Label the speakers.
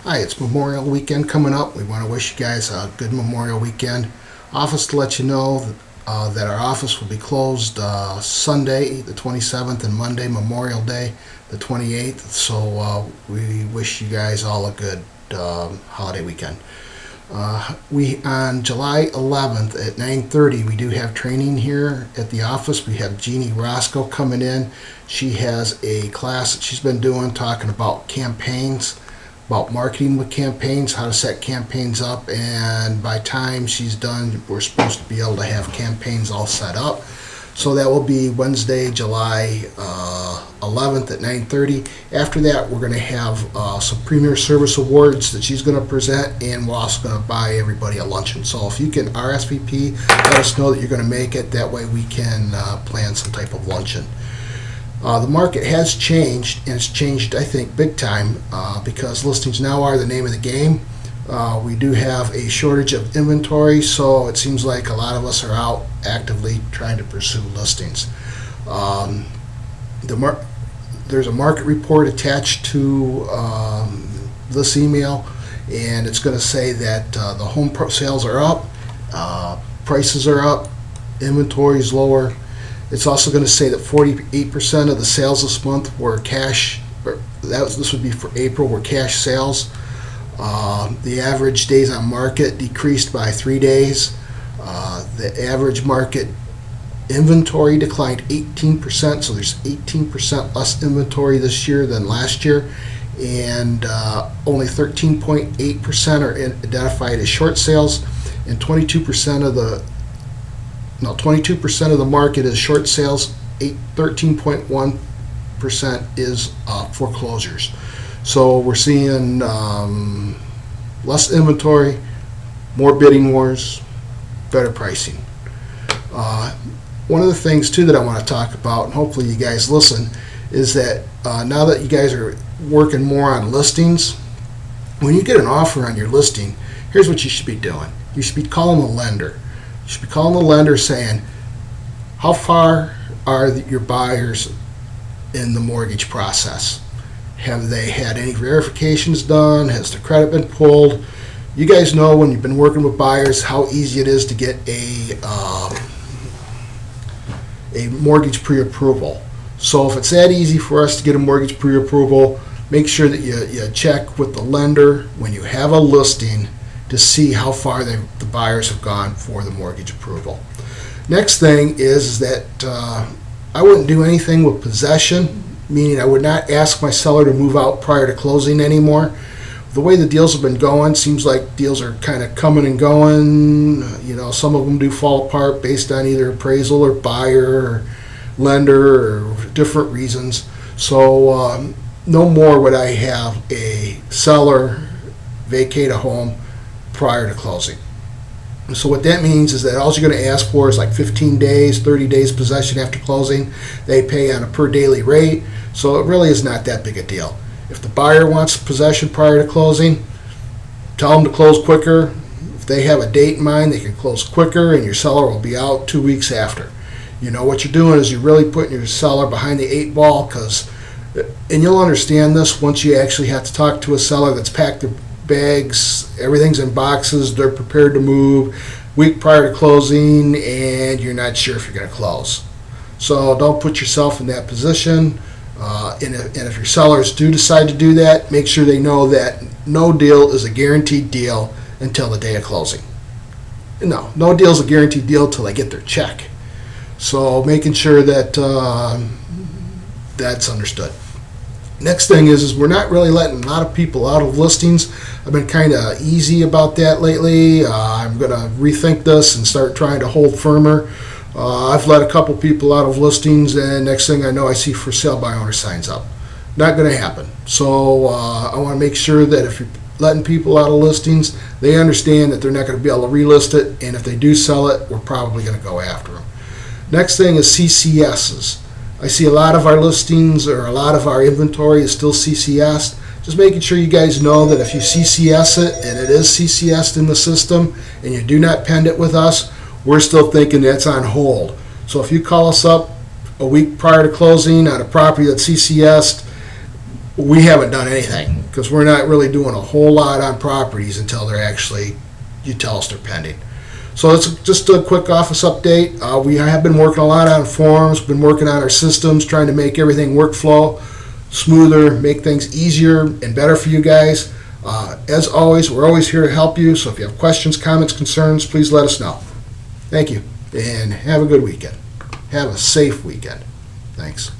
Speaker 1: Hi, it's Memorial Weekend coming up. We want to wish you guys a good Memorial Weekend. Office to let you know that our office will be closed Sunday, the 27th, and Monday, Memorial Day, the 28th. So we wish you guys all a good holiday weekend. We on July 11th at 9:30, we do have training here at the office. We have Jeannie Roscoe coming in. She has a class that she's been doing talking about campaigns, about marketing with campaigns, how to set campaigns up, and by time she's done, we're supposed to be able to have campaigns all set up. So that will be Wednesday, July 11th at 9:30. After that, we're going to have some Premier Service Awards that she's going to present, and we're also going to buy everybody a luncheon. So if you can RSVP, let us know that you're going to make it. That way we can plan some type of luncheon. The market has changed, and it's changed, I think, big time because listings now are the name of the game. We do have a shortage of inventory, so it seems like a lot of us are out actively trying to pursue listings. There's a market report attached to this email, and it's going to say that the home sales are up, prices are up, inventory is lower. It's also going to say that 48% of the sales this month were cash. This would be for April, were cash sales. The average days on market decreased by 3 days. The average market inventory declined 18%, so there's 18% less inventory this year than last year, and only 13.8% are identified as short sales, and 22% of the market is short sales. 13.1% is foreclosures. So we're seeing less inventory, more bidding wars, better pricing. One of the things too that I want to talk about, and hopefully you guys listen, is that now that you guys are working more on listings, when you get an offer on your listing, here's what you should be doing. You should be calling the lender. You should be calling the lender saying, how far are your buyers in the mortgage process? Have they had any verifications done? Has the credit been pulled? You guys know when you've been working with buyers how easy it is to get a mortgage pre-approval. So if it's that easy for us to get a mortgage pre-approval, make sure that you check with the lender when you have a listing to see how far the buyers have gone for the mortgage approval. Next thing is that I wouldn't do anything with possession, meaning I would not ask my seller to move out prior to closing anymore. The way the deals have been going, seems like deals are kind of coming and going. You know, some of them do fall apart based on either appraisal or buyer or lender or different reasons. So no more would I have a seller vacate a home prior to closing. So what that means is that all you're going to ask for is like 15 days, 30 days possession after closing. They pay on a per daily rate, so it really is not that big a deal. If the buyer wants possession prior to closing, tell them to close quicker. If they have a date in mind, they can close quicker, and your seller will be out 2 weeks after. You know, what you're doing is you're really putting your seller behind the 8 ball, and you'll understand this once you actually have to talk to a seller that's packed their bags, everything's in boxes, they're prepared to move week prior to closing, and you're not sure if you're going to close. So don't put yourself in that position. And if your sellers do decide to do that, make sure they know that no deal is a guaranteed deal until the day of closing. No deal is a guaranteed deal until they get their check. So making sure that that's understood. Next thing is we're not really letting a lot of people out of listings. I've been kind of easy about that lately. I'm going to rethink this and start trying to hold firmer. I've let a couple people out of listings, and next thing I know, I see for sale by owner signs up. Not going to happen. So I want to make sure that if you're letting people out of listings, they understand that they're not going to be able to relist it, and if they do sell it, we're probably going to go after them. Next thing is CCSs. I see a lot of our listings or a lot of our inventory is still CCS. Just making sure you guys know that if you CCS it and it is CCS'd in the system and you do not pend it with us, we're still thinking that's on hold. So if you call us up a week prior to closing on a property that's CCS'd, we haven't done anything because we're not really doing a whole lot on properties until they're actually, you tell us they're pending. So it's just a quick office update. We have been working a lot on forms, been working on our systems, trying to make everything workflow smoother, make things easier and better for you guys. As always, we're always here to help you. So if you have questions, comments, concerns, please let us know. Thank you, and have a good weekend. Have a safe weekend. Thanks.